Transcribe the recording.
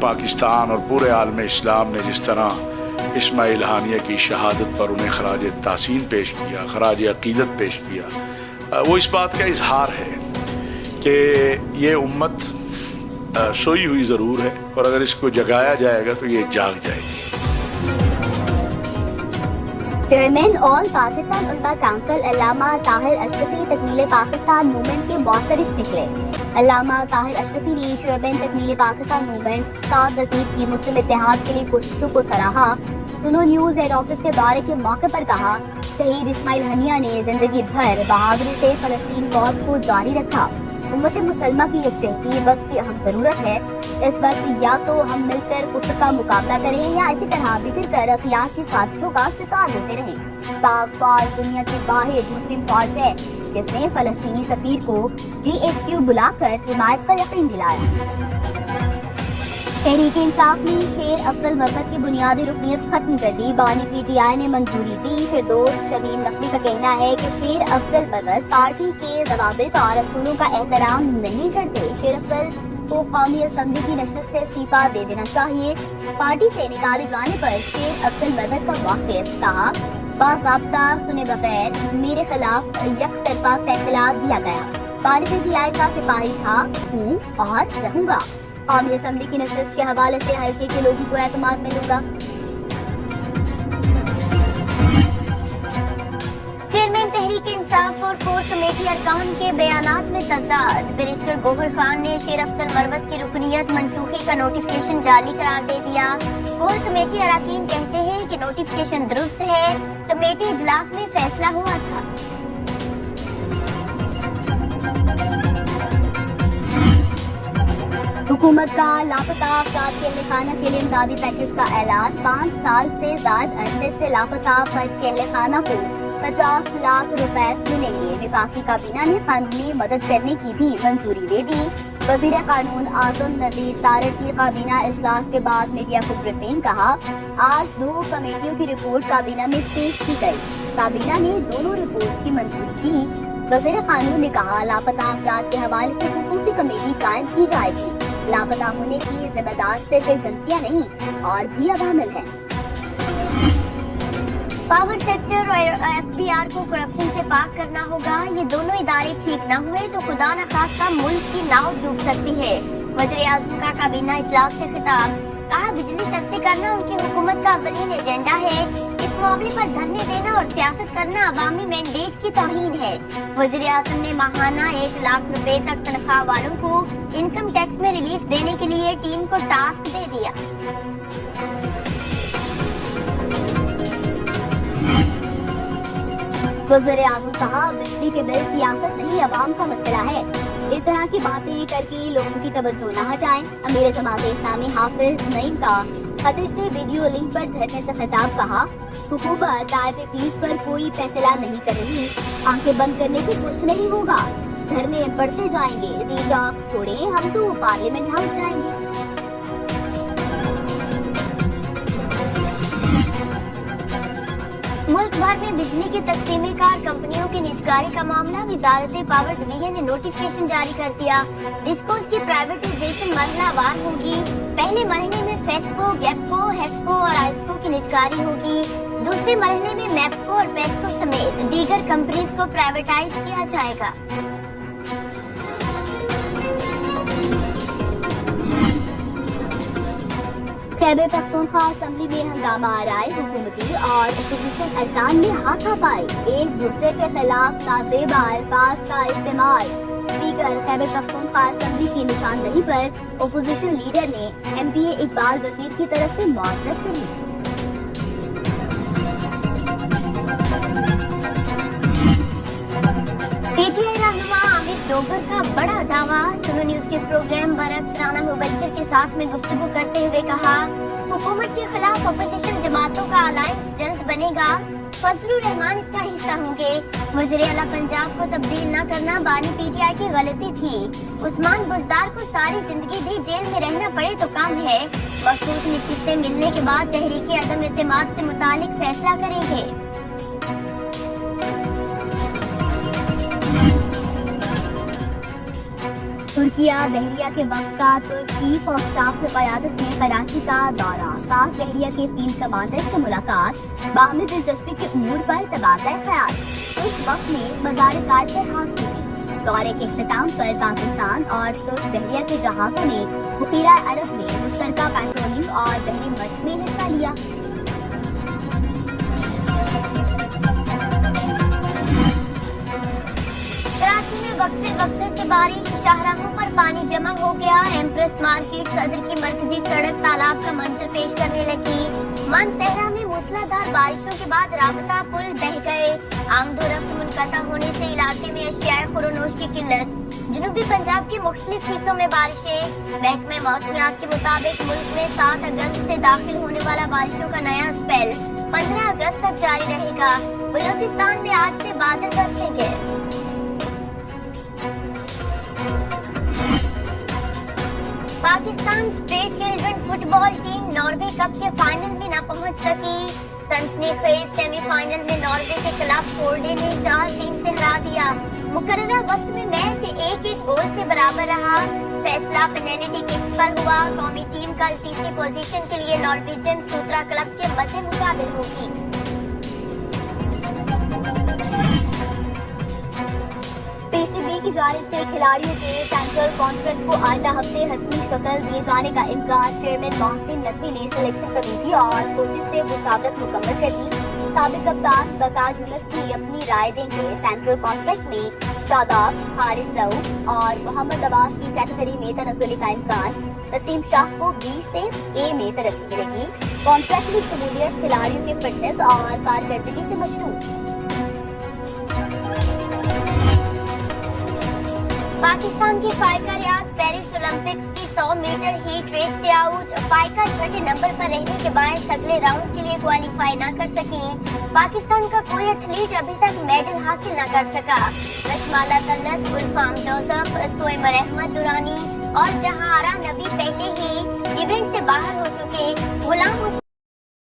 پاکستان اور پورے عالم اسلام نے جس طرح اسماعیل ہانیہ کی شہادت پر انہیں خراج تحسین پیش کیا، خراج عقیدت پیش کیا، وہ اس بات کا اظہار ہے کہ یہ امت سوئی ہوئی ضرور ہے، اور اگر اس کو جگایا جائے گا تو یہ جاگ جائے گی۔ چیئرمین آل پاکستان علماء کونسل علامہ طاہر اشرفی تکمیل پاکستان موومنٹ کے معترف نکلے۔ علامہ طاہر اشرفی نے چیئرمین تکمیل پاکستان موومنٹ سعد نصیر کی مسلم اتحاد کے لیے کوششوں کو سراہا۔ سنو نیوز ہیڈ آفس کے دورے کے موقع پر کہا، شہید اسماعیل ہنیہ نے زندگی بھر بہادری سے فلسطین کاز کو جاری رکھا۔ امت مسلمہ کی یکجہتی وقت کی اہم ضرورت ہے۔ اس وقت یا تو ہم مل کر کفر کا مقابلہ کریں یا اسی طرح بکھر کر اخلاق کی سازشوں کا شکار ہوتے رہیں۔ پاک فوج دنیا کی واحد مسلم فوج ہے جس نے فلسطینی سفیر کو GHQ بلا کر حمایت کا یقین دلایا۔ تحریک انصاف نے شیر افضل مرکز کی بنیادی رکنیت ختم کر دی، بانی PTI نے منظوری دی۔ فردوس شمیم نقوی کا کہنا ہے کہ شیر افضل مرکز پارٹی کے ضوابط اور اصولوں کا احترام نہیں کرتے۔ شیر افضل کو قومی اسمبلی کی نشست سے استعفیٰ دے دینا چاہیے۔ پارٹی سے نکالے جانے پر شیر افضل مرکز کا واقف کہا، باضابطہ سنے بغیر میرے خلاف یک طرفہ فیصلہ دیا گیا۔ بانی PTI کا سپاہی تھا، ہوں اور رہوں گا۔ قومی اسمبلی کی نشست کے حوالے سے حلقے کے لوگوں کو اعتماد ملے گا۔ چیئرمین تحریک انصاف اور کور کمیٹی ارکان کے بیانات میں تضاد، بیرسٹر گوہر خان نے شیر افضل مروت کی رکنیت منسوخی کا نوٹیفکیشن جعلی قرار دے دیا۔ کور کمیٹی اراکین کہتے ہیں کہ نوٹیفکیشن درست ہے، کمیٹی اجلاس میں فیصلہ ہوا تھا۔ حکومت کا لاپتہ افراد کے اہل خانہ کے لیے امدادی پیکج کا اعلان، 5 سال سے زائد عرصے سے لاپتہ فرد کے اہل خانہ کو 50 لاکھ روپے ملیں گے۔ وفاقی کابینہ نے قانونی مدد کرنے کی بھی منظوری دے دی۔ وزیر قانون اعظم نذیر تارڑ کی کابینہ اجلاس کے بعد میڈیا کو بریفنگ، کہا، آج 2 کمیٹیوں کی رپورٹ کابینہ میں پیش کی گئی، کابینہ نے دونوں رپورٹ کی منظوری دی۔ وزیر قانون نے کہا، لاپتہ افراد کے حوالے سے خصوصی کمیٹی قائم کی جائے گی۔ لاپتہ ہونے کی ذمہ دار صرف ایجنسیاں نہیں اور بھی عوامل ہیں۔ پاور سیکٹر اور FBR کو کرپشن سے پاک کرنا ہوگا۔ یہ دونوں ادارے ٹھیک نہ ہوئے تو خدا نخواستہ ملک کی ناؤ ڈوب سکتی ہے۔ وزیر اعظم کا کابینہ اجلاس سے خطاب، کہا، بجلی سستی کرنا ان کی حکومت کا اولین ایجنڈا ہے۔ اس معاملے پر دھرنے دینا اور سیاست کرنا عوامی مینڈیٹ کی توہین ہے۔ وزیر اعظم نے ماہانہ 1 لاکھ روپے تک تنخواہ والوں کو انکم ٹیکس میں ریلیف دینے کے لیے ٹیم کو ٹاسک دے دیا۔ وزیر اعظم کہا، بجلی کے بل سیاست نہیں عوام کا مسئلہ ہے، اس طرح کی باتیں کر کے لوگوں کی توجہ نہ ہٹائیں۔ امیر جماعت اسلامی حافظ نعیم کا قطر سے ویڈیو لنک پر دھرنے سے خطاب، کہا، حکومت دائرے فیس پر کوئی فیصلہ نہیں کر رہی، آنکھیں بند کرنے سے کچھ نہیں ہوگا، دھرنے بڑھتے جائیں گے، ریجاک چھوڑیں، ہم تو پارلیمنٹ ہاؤس جائیں گے۔ ملک بھر میں بجلی کی تقسیم کار کمپنیوں کی نجکاری کا معاملہ، وزارت پاور ڈویژن نے نوٹیفکیشن جاری کر دیا۔ ڈسکوز کی پرائیویٹائزیشن مرحلہ وار ہوگی۔ پہلے مرحلے میں فیسکو، گیپکو، ہیسکو اور آئسکو کی نجکاری ہوگی۔ دوسرے مرحلے میں میپکو اور پیسکو سمیت دیگر کمپنیز کو پرائیویٹائز کیا جائے گا۔ خیبر پختونخوا اسمبلی میں ہنگامہ آرائی، حکومتی اور اپوزیشن ارکان میں ہاتھا پائی، ایک دوسرے کے خلاف نازیبا الفاظ کا استعمال۔ اسپیکر خیبر پختونخوا اسمبلی کی نشاندہی پر اپوزیشن لیڈر نے MPA اقبال وزیر کی طرف سے معذرت کری۔ PTI رہنما عامر ڈوگر کا بڑا دعویٰ، سنو نیوز کے پروگرام برعکس رانا مبشر کے ساتھ میں گفتگو کرتے ہوئے کہا، حکومت کے خلاف اپوزیشن جماعتوں کا الائنس جلد بنے گا، فضل الرحمان اس کا حصہ ہوں گے۔ وزیر اعلیٰ پنجاب کو تبدیل نہ کرنا بانی PTI کی غلطی تھی۔ عثمان بزدار کو ساری زندگی بھی جیل میں رہنا پڑے تو کام ہے، مخصوص نشستیں ملنے کے بعد تحریک عدم اعتماد سے متعلق فیصلہ کریں گے۔ ترکیہ بحریہ کے وقت کا ترکی چیف آف اسٹاف کی قیادت میں کراچی کا دورہ، پاک بحریہ کے فیلڈ کمانڈر سے ملاقات، باہمی دلچسپی کے امور پر تبادلہ خیال، اس وقت میں مزار کارتر حاصل ہوئی۔ دورے کے اختتام پر پاکستان اور ترک بحریہ کے جہازوں نے بحیرہ عرب میں مشترکہ پیٹرولنگ اور بحری مشق میں حصہ لیا۔ کراچی میں وقفے سے بارش، شاہراہوں پر پانی جمع ہو گیا، ایمپریس مارکیٹ صدر کی مرکزی سڑک تالاب کا منظر پیش کرنے لگی۔ من صحرا میں موسلادھار بارشوں کے بعد رابطہ پل بہہ گئے، آمد و رفت منقطع ہونے سے علاقے میں اشیاء خورونوش کی قلت۔ جنوبی پنجاب کے مختلف حصوں میں بارشیں، محکمہ موسمیات کے مطابق ملک میں 7 اگست سے داخل ہونے والا بارشوں کا نیا اسپیل 15 اگست تک جاری رہے گا۔ بلوچستان میں آج سے بادل گرجیں گے۔ پاکستان اسٹیٹ چلڈرن فٹ بال ٹیم ناروے کپ کے فائنل میں نہ پہنچ سکی۔ سنسنی خیز سیمی فائنل میں ناروے کے کلب فورڈے نے 4-3 سے ہرا دیا۔ مقررہ وقت میں میچ 1-1 گول سے برابر رہا، فیصلہ پینلٹی ککس پر ہوا۔ قومی ٹیم کل تیسری پوزیشن کے لیے نارویجن سوترا کلب کے مد مقابل ہوگی۔ پی سی بی کی جانب سے کھلاڑیوں کے سینٹرل کانٹریکٹ کو آئندہ ہفتے حتمی شکل دیے جانے کا امکان، چیئرمین محسن نقوی نے سلیکشن کمیٹی اور کوچز سے مشاورت مکمل کر دی۔ سابق کپتان وقار یونس بھی اپنی رائے دیں گے۔ سینٹرل کانٹریکٹ میں شاداب، حارث رؤف اور محمد عباس کی کیٹیگری میں تنزلی کا امکان، نسیم شاہ کو بی سے اے میں ترقی ملے گی۔ کانٹریکٹ کی شمولیت کھلاڑیوں کے فٹنس اور کارکردگی سے مشروط۔ پاکستان کی فائقہ ریاض پیرس اولمپکس کی 100 میٹر ہیٹ ریس سے آؤٹ۔ فائقہ چھٹے نمبر پر رہنے کے باعث اگلے راؤنڈ کے لیے کوالیفائی نہ کر سکی۔ پاکستان کا کوئی ایتھلیٹ ابھی تک میڈل حاصل نہ کر سکا۔ رشمالہ طلعت، گلفام جوزف، سویمر احمد درانی اور جہارا نبی پہلے ہی ایونٹ سے باہر ہو چکے۔ غلام